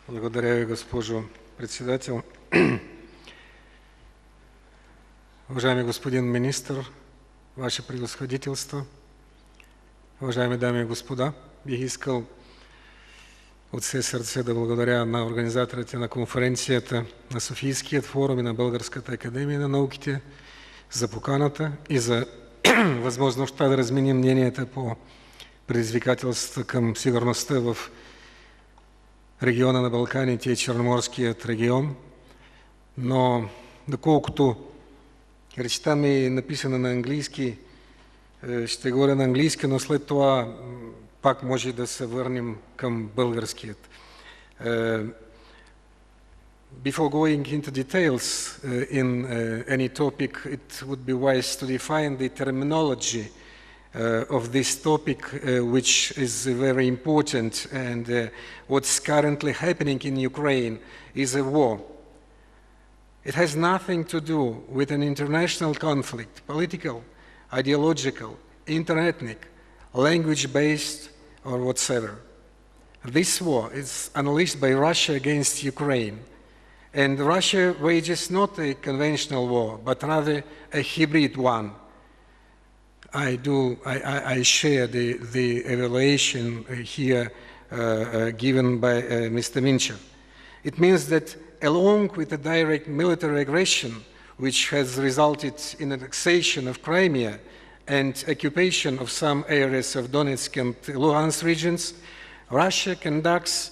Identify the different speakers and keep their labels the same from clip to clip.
Speaker 1: Благодаря ви, госпожо председател. Уважаеми господин министър, Ваше превъзходителство, уважаеми дами и господа, бих искал от все сърце да благодаря на организаторите на конференцията на Софийският форум и на Българската академия на науките за поканата и за възможността да разменим мненията по предизвикателствата към сигурността в региона на Балканите и Черноморският регион. Но доколкото речта ми е написана на английски, ще говоря на английски, но след това пак може да се върнем към българският. Before going into details in any topic, it would be wise to define the terminology of this topic, which is very important, and what's currently happening in Ukraine is a war. It has nothing to do with an international conflict, political, ideological, interethnic, language-based, or whatsoever. This war is unleashed by Russia against Ukraine, and Russia wages not a conventional war, but rather a hybrid one. I share the evaluation here given by Mr. Minchev. It means that along with the direct military aggression, which has resulted in annexation of Crimea and occupation of some areas of Donetsk and Luhansk regions, Russia conducts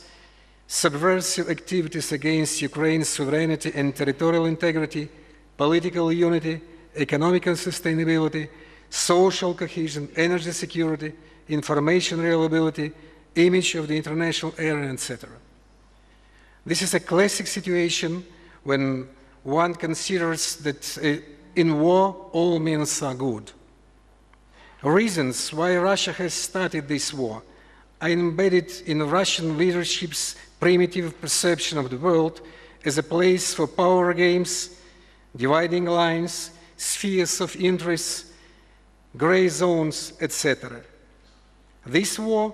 Speaker 1: subversive activities against Ukraine's sovereignty and territorial integrity, political unity, economic sustainability, social cohesion, energy security, information reliability, image of the international area, etc. This is a classic situation when one considers that in war all means are good. Reasons why Russia has started this war are embedded in Russian leadership's primitive perception of the world as a place for power games, dividing lines, spheres of interest, gray zones, etc. This war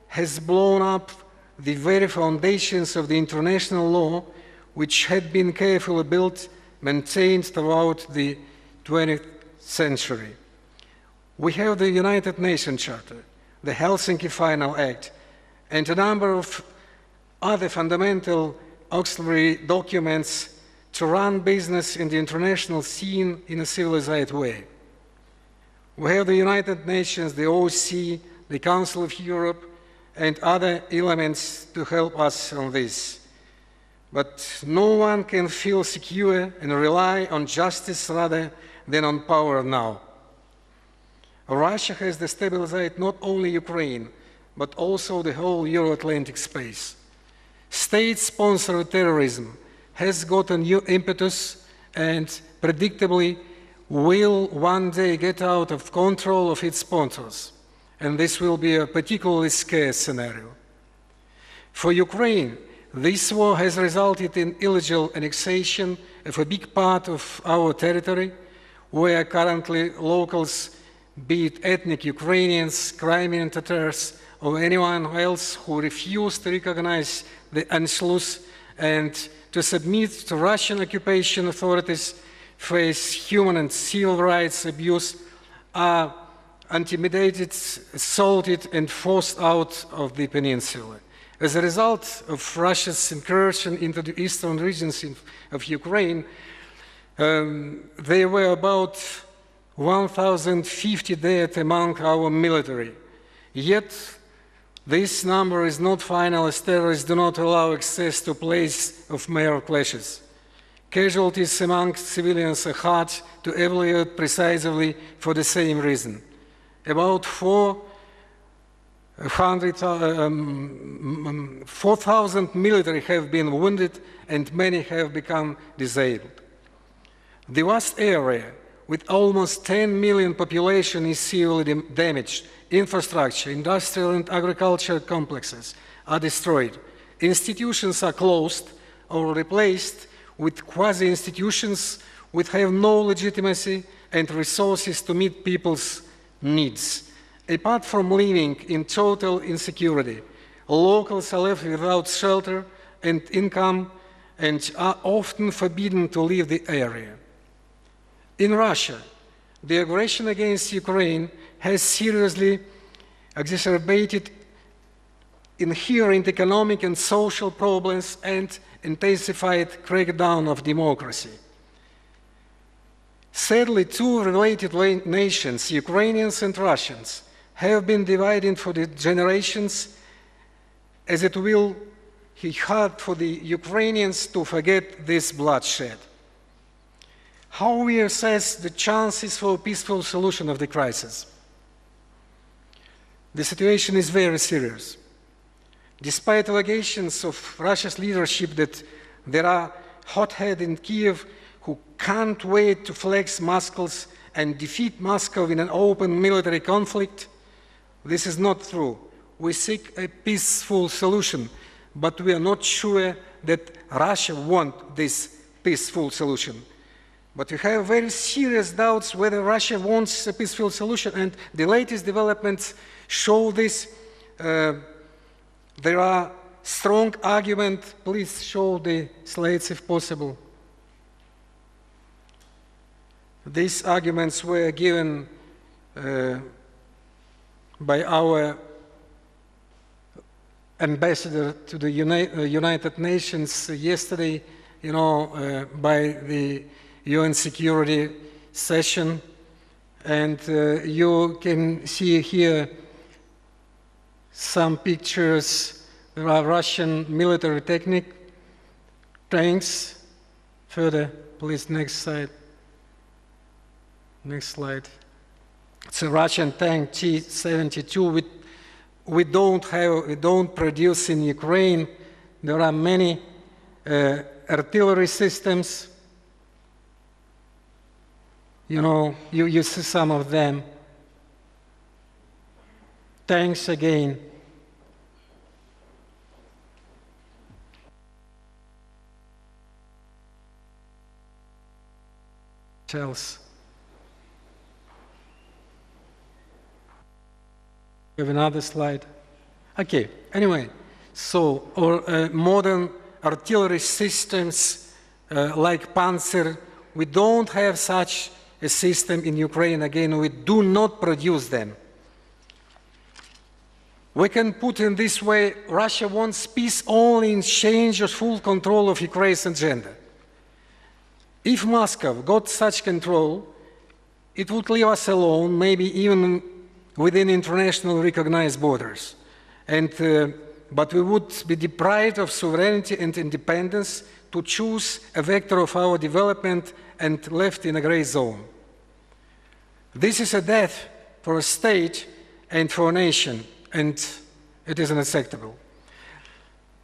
Speaker 1: has blown up the very foundations of the international law, which had been carefully built, maintained throughout the 20th century. We have the United Nations Charter, the Helsinki Final Act, and a number of other fundamental auxiliary documents to run business in the international scene in a civilized way. We have the United Nations, the OSCE, the Council of Europe, and other elements to help us on this. But no one can feel secure and rely on justice rather than on power now. Russia has destabilized not only Ukraine, but also the whole Euro-Atlantic space. State-sponsored terrorism has got a new impetus and predictably will one day get out of control of its sponsors. And this will be a particularly scary scenario. For Ukraine, this war has resulted in illegal annexation of a big part of our territory, where currently locals, be it ethnic Ukrainians, Crimean Tatars, or anyone else who refuse to recognize the Anschluss and to submit to Russian occupation authorities, face human and civil rights abuse, are intimidated, assaulted, and forced out of the peninsula. As a result of Russia's incursion into the eastern regions of Ukraine, there were about 1,050 dead among our military. Yet, this number is not final, as terrorists do not allow access to place of major clashes. Casualties among civilians are hard to evaluate precisely for the same reason. About 4,000 military have been wounded and many have become disabled. The vast area, with almost 10 million population, is severely damaged. Infrastructure, industrial and agricultural complexes are destroyed. Institutions are closed or replaced with quasi-institutions which have no legitimacy and resources to meet people's needs. Apart from living in total insecurity, locals are left without shelter and income and are often forbidden to leave the area. In Russia, the aggression against Ukraine has seriously exacerbated inherent economic and social problems and intensified crackdown of democracy. Sadly, two related nations, Ukrainians and Russians, have been divided for the generations, as it will be hard for the Ukrainians to forget this bloodshed. How we assess the chances for a peaceful solution of the crisis? The situation is very serious. Despite allegations of Russia's leadership that there are hotheads in Kiev who can't wait to flex muscles and defeat Moscow in an open military conflict, this is not true. We seek a peaceful solution, but we are not sure that Russia wants this peaceful solution. But we have very serious doubts whether Russia wants a peaceful solution, and the latest developments show this. There are strong arguments. Please show the slides if possible. These arguments were given by our ambassador to the United Nations yesterday, by the UN security session. And you can see here some pictures. There are Russian military technique, tanks. Further, please, next slide. Next slide. It's a Russian tank T-72. We don't produce in Ukraine. There are many artillery systems. You see some of them. Tanks again. Shells. We have another slide. Okay, anyway, so modern artillery systems like Panzer, we don't have such a system in Ukraine. Again, we do not produce them. We can put in this way, Russia wants peace only in exchange of full control of Ukraine's agenda. If Moscow got such control, it would leave us alone, maybe even within international recognized borders. But we would be deprived of sovereignty and independence to choose a vector of our development and left in a gray zone. This is a death for a state and for a nation, and it is unacceptable.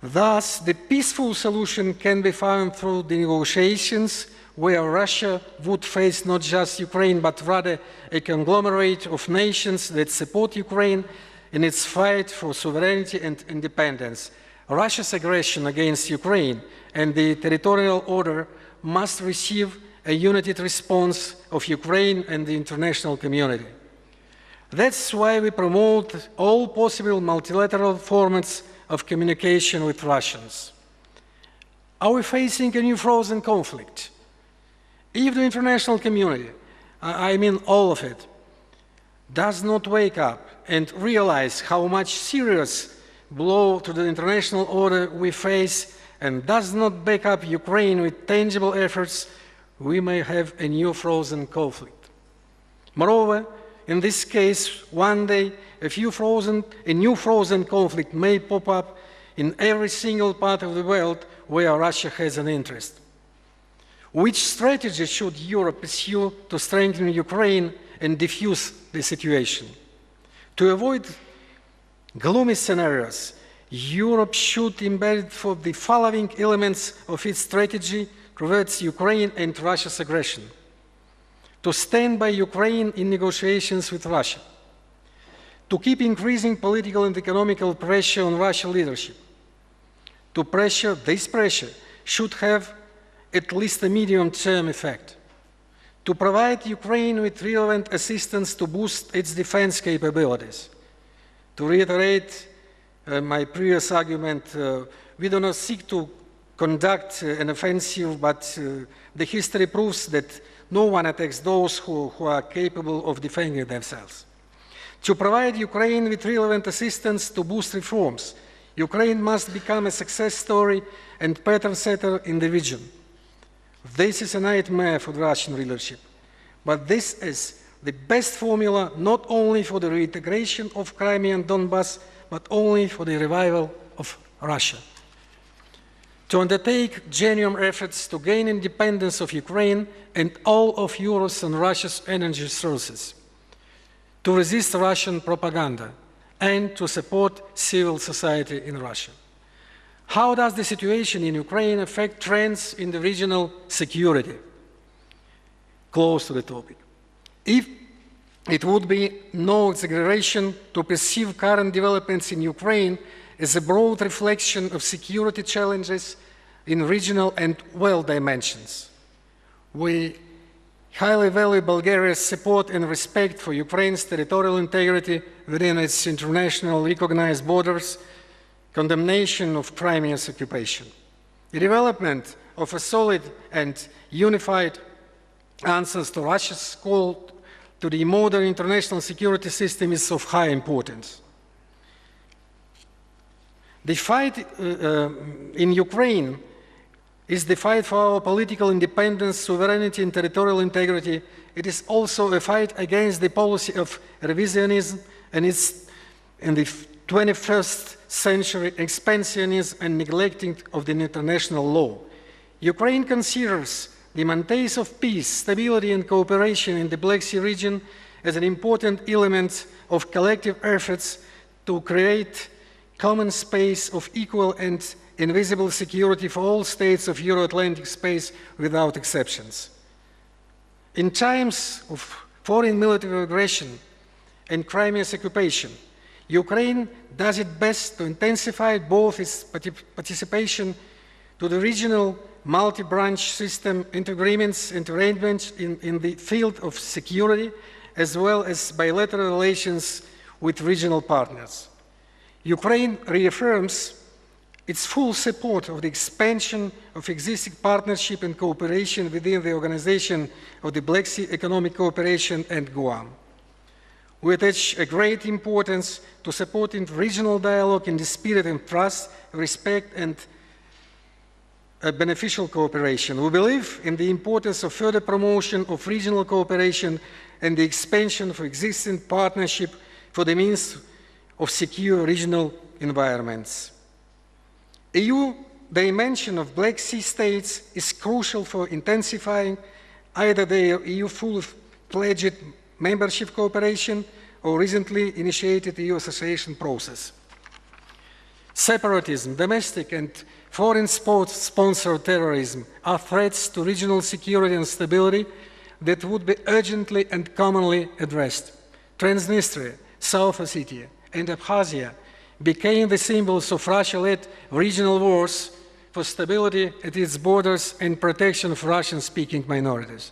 Speaker 1: Thus, the peaceful solution can be found through the negotiations where Russia would face not just Ukraine, but rather a conglomerate of nations that support Ukraine in its fight for sovereignty and independence. Russia's aggression against Ukraine and the territorial order must receive a united response of Ukraine and the international community. That's why we promote all possible multilateral formats of communication with Russians. Are we facing a new frozen conflict? If the international community, I mean all of it, does not wake up and realize how much serious blow to the international order we face and does not back up Ukraine with tangible efforts, we may have a new frozen conflict. Moreover, in this case, one day a new frozen conflict may pop up in every single part of the world where Russia has an interest. Which strategy should Europe pursue to strengthen Ukraine and defuse the situation? To avoid gloomy scenarios, Europe should embed for the following elements of its strategy towards Ukraine and Russia's aggression. To stand by Ukraine in negotiations with Russia. To keep increasing political and economical pressure on Russian leadership. This pressure should have at least a medium-term effect. To provide Ukraine with relevant assistance to boost its defense capabilities. To reiterate my previous argument, we do not seek to conduct an offensive, but the history proves that no one attacks those who are capable of defending themselves. To provide Ukraine with relevant assistance to boost reforms, Ukraine must become a success story and pattern setter in the region. This is a nightmare for the Russian leadership, but this is the best formula not only for the reintegration of Crimea and Donbass, but only for the revival of Russia. To undertake genuine efforts to gain independence of Ukraine and all of Europe's and Russia's energy sources, to resist Russian propaganda, and to support civil society in Russia. How does the situation in Ukraine affect trends in the regional security? Close to the topic. If it would be no exaggeration to perceive current developments in Ukraine as a broad reflection of security challenges in regional and world dimensions. We highly value Bulgaria's support and respect for Ukraine's territorial integrity within its internationally recognized borders, condemnation of Crimea's occupation. The development of a solid and unified answer to Russia's call to the modern international security system is of high importance. The fight in Ukraine is the fight for our political independence, sovereignty, and territorial integrity. It is also a fight against the policy of revisionism and its, in the 21st century, expansionism and neglecting of the international law. Ukraine considers the maintainance of peace, stability, and cooperation in the Black Sea region as an important element of collective efforts to create common space of equal and invisible security for all states of Euro-Atlantic space without exceptions. In times of foreign military aggression and Crimea's occupation, Ukraine does its best to intensify both its participation to the regional multi-branch system and agreements and arrangements in the field of security, as well as bilateral relations with regional partners. Ukraine reaffirms its full support of the expansion of existing partnership and cooperation within the Organization of the Black Sea Economic Cooperation and Guam. We attach a great importance to supporting regional dialogue in the spirit of trust, respect, and beneficial cooperation. We believe in the importance of further promotion of regional cooperation and the expansion of existing partnership for the means of secure regional environments. EU dimension of Black Sea states is crucial for intensifying either their EU full-fledged membership cooperation or recently initiated EU association process. Separatism, domestic and foreign sponsored terrorism are threats to regional security and stability that would be urgently and commonly addressed. Transnistria, South Ossetia, and Abkhazia became the symbols of Russia-led regional wars for stability at its borders and protection of Russian-speaking minorities.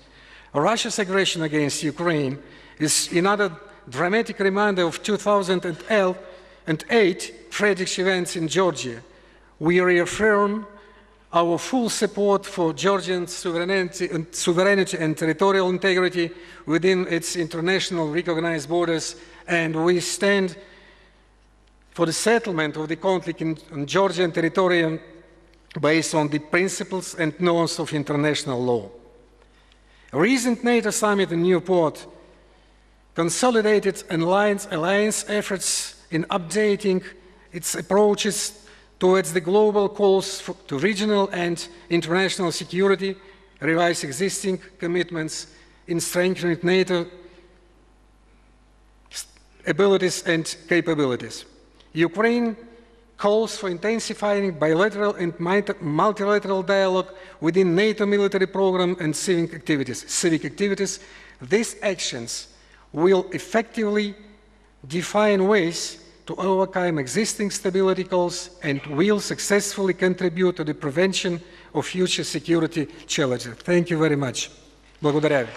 Speaker 1: Russia's aggression against Ukraine is another dramatic reminder of 2008 tragic events in Georgia. We reaffirm our full support for Georgian sovereignty and territorial integrity within its internationally recognized borders, and we stand for the settlement of the conflict on Georgian territory based on the principles and norms of international law. A recent NATO summit in Newport consolidated alliance efforts in updating its approaches towards the global calls to regional and international security, revise existing commitments in strengthening NATO abilities and capabilities. Ukraine calls for intensifying bilateral and multilateral dialogue within NATO military program and civic activities. These actions will effectively define ways to overcome existing stability goals and will successfully contribute to the prevention of future security challenges. Thank you very much. Благодаря ви.